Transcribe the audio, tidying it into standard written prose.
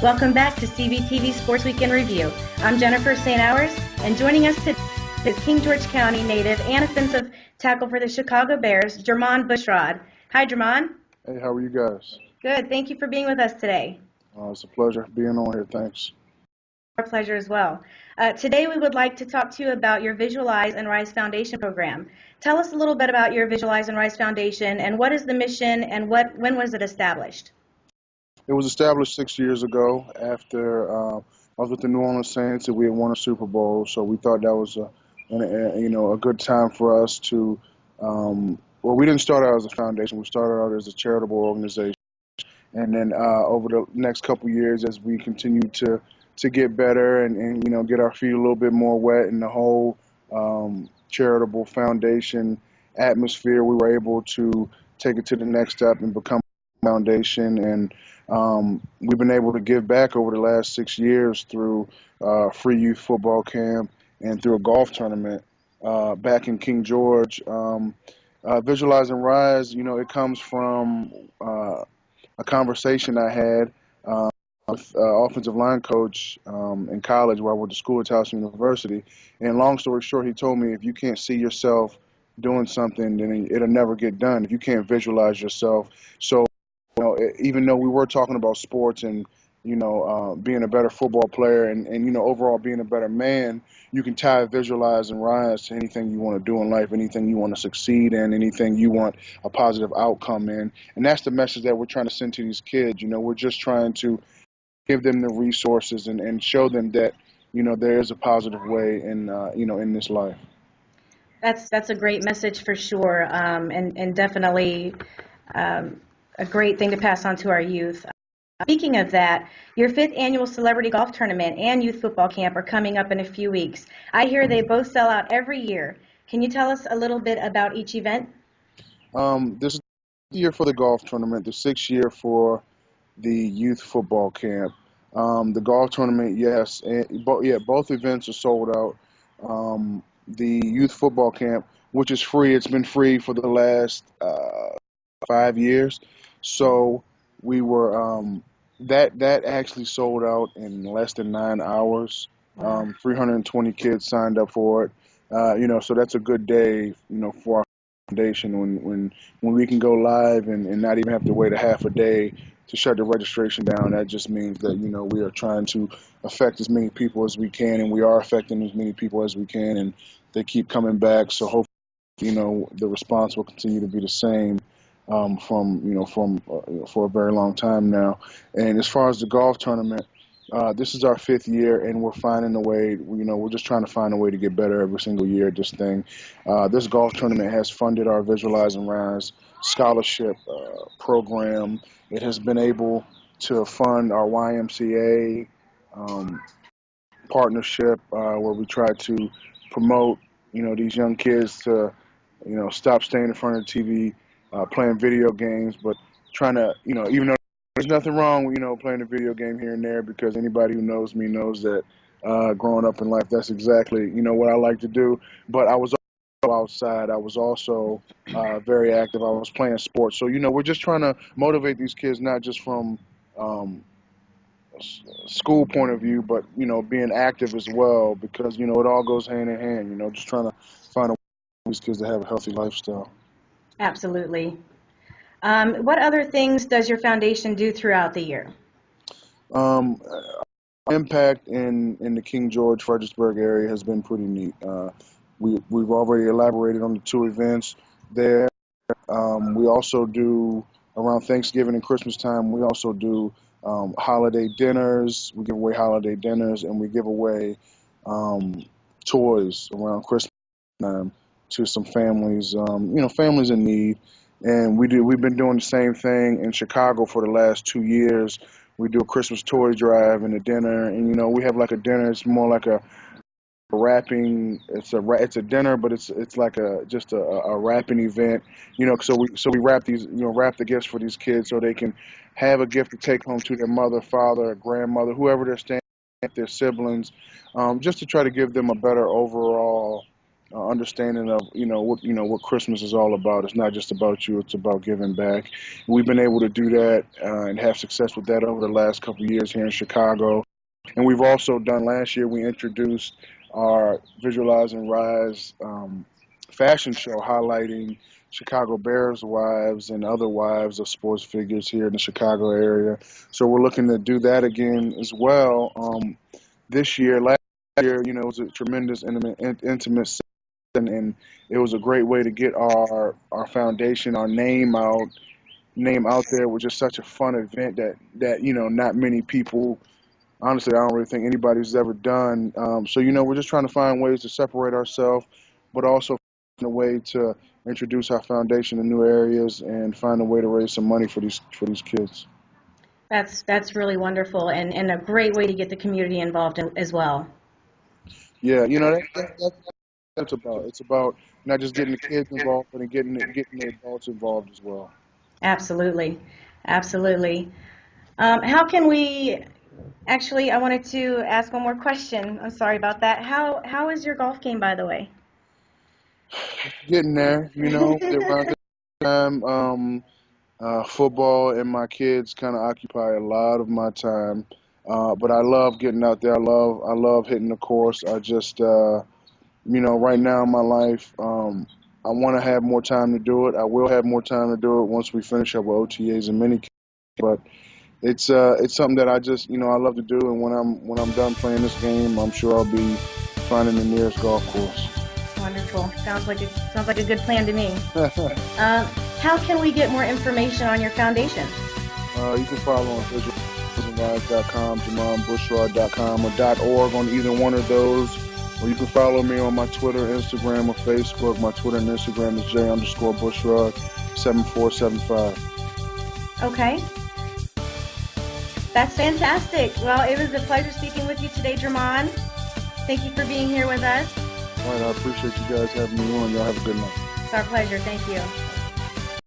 Welcome back to Cvtv Sports Week in Review. I'm Jennifer St. Hours, and joining us today is King George County native and offensive tackle for the Chicago Bears, Jermon Bushrod. Hi, Jermon. Hey, how are you guys? Good. Thank you for being with us today. It's a pleasure being on here. Thanks. Our pleasure as well. Today we would like to talk to you about your Visualize and Rise Foundation program. Tell us a little bit about your Visualize and Rise Foundation and what is the mission and when was it established? It was established 6 years ago after I was with the New Orleans Saints and we had won a Super Bowl. So we thought that was a good time for us to. Well, we didn't start out as a foundation. We started out as a charitable organization, and then over the next couple of years, as we continued to get better and get our feet a little bit more wet in the whole charitable foundation atmosphere, we were able to take it to the next step and become a foundation. And we've been able to give back over the last 6 years through free youth football camp and through a golf tournament back in King George. Visualize and Rise, it comes from a conversation I had with offensive line coach in college where I went to school at Towson University. And long story short, he told me if you can't see yourself doing something, then it'll never get done if you can't visualize yourself. So, even though we were talking about sports and being a better football player and overall being a better man, you can tie Visualize and Rise to anything you want to do in life, anything you want to succeed in, anything you want a positive outcome in. And that's the message that we're trying to send to these kids. We're just trying to give them the resources and show them that, there is a positive way in this life. That's a great message for sure, and definitely a great thing to pass on to our youth. Speaking of that, your 5th annual celebrity golf tournament and youth football camp are coming up in a few weeks. I hear they both sell out every year. Can you tell us a little bit about each event? This is the year for the golf tournament, the 6th year for the youth football camp. The golf tournament, yes, and both events are sold out. The youth football camp, which is free, it's been free for the last 5 years. So we were that actually sold out in less than 9 hours. 320 kids signed up for it. So that's a good day, for our foundation when we can go live and not even have to wait a half a day to shut the registration down. That just means that we are trying to affect as many people as we can, and we are affecting as many people as we can, and they keep coming back. So hopefully, the response will continue to be the same for a very long time now. And as far as the golf tournament, this is our 5th year, and we're finding a way. We're just trying to find a way to get better every single year at this thing. This golf tournament has funded our Visualize and Rise scholarship program. It has been able to fund our YMCA partnership, where we try to promote, these young kids to, stop staying in front of the TV, playing video games, but trying to, even though there's nothing wrong with, playing a video game here and there, because anybody who knows me knows that growing up in life, that's exactly, what I like to do. But I was also outside. I was also very active. I was playing sports. So, we're just trying to motivate these kids, not just from school point of view, but, being active as well, because, it all goes hand in hand, just trying to find a way for these kids to have a healthy lifestyle. Absolutely. What other things does your foundation do throughout the year? Impact in the King George, Fredericksburg area has been pretty neat. We've already elaborated on the 2 events there. We also do, around Thanksgiving and Christmas time, we also do holiday dinners. We give away holiday dinners, and we give away toys around Christmas time to some families, families in need. And we've been doing the same thing in Chicago for the last 2 years. We do a Christmas toy drive and a dinner, and we have like a dinner. It's more like a wrapping. It's a dinner, but it's like just a wrapping event. So we wrap these, wrap the gifts for these kids so they can have a gift to take home to their mother, father, grandmother, whoever they're staying with, their siblings, just to try to give them a better overall understanding of what Christmas is all about. It's not just about you; it's about giving back. We've been able to do that and have success with that over the last couple of years here in Chicago. And we've also done last year. We introduced our Visualize and Rise fashion show, highlighting Chicago Bears wives and other wives of sports figures here in the Chicago area. So we're looking to do that again as well this year. Last year, it was a tremendous intimate and it was a great way to get our foundation, our name out there. It was just such a fun event that not many people. Honestly, I don't really think anybody's ever done. So we're just trying to find ways to separate ourselves, but also find a way to introduce our foundation in new areas and find a way to raise some money for these kids. That's really wonderful and a great way to get the community involved as well. Yeah, that's what it's about. It's about not just getting the kids involved, but in getting the adults involved as well. Absolutely. Absolutely. How can we actually, I wanted to ask one more question. I'm sorry about that. How is your golf game, by the way? Getting there, around this time, football and my kids kind of occupy a lot of my time. But I love getting out there. I love hitting the course. I just right now in my life, I want to have more time to do it. I will have more time to do it once we finish up with OTAs and mini. But it's something that I just I love to do. And when I'm done playing this game, I'm sure I'll be finding the nearest golf course. Wonderful. Sounds like a good plan to me. How can we get more information on your foundation? You can follow on visualvision.com, JamonBushrod.com, or .org on either one of those. Or you can follow me on my Twitter, Instagram, or Facebook. My Twitter and Instagram is J_Bushrod7475. Okay. That's fantastic. Well, it was a pleasure speaking with you today, Jermon. Thank you for being here with us. All right, I appreciate you guys having me on. Y'all have a good night. It's our pleasure. Thank you.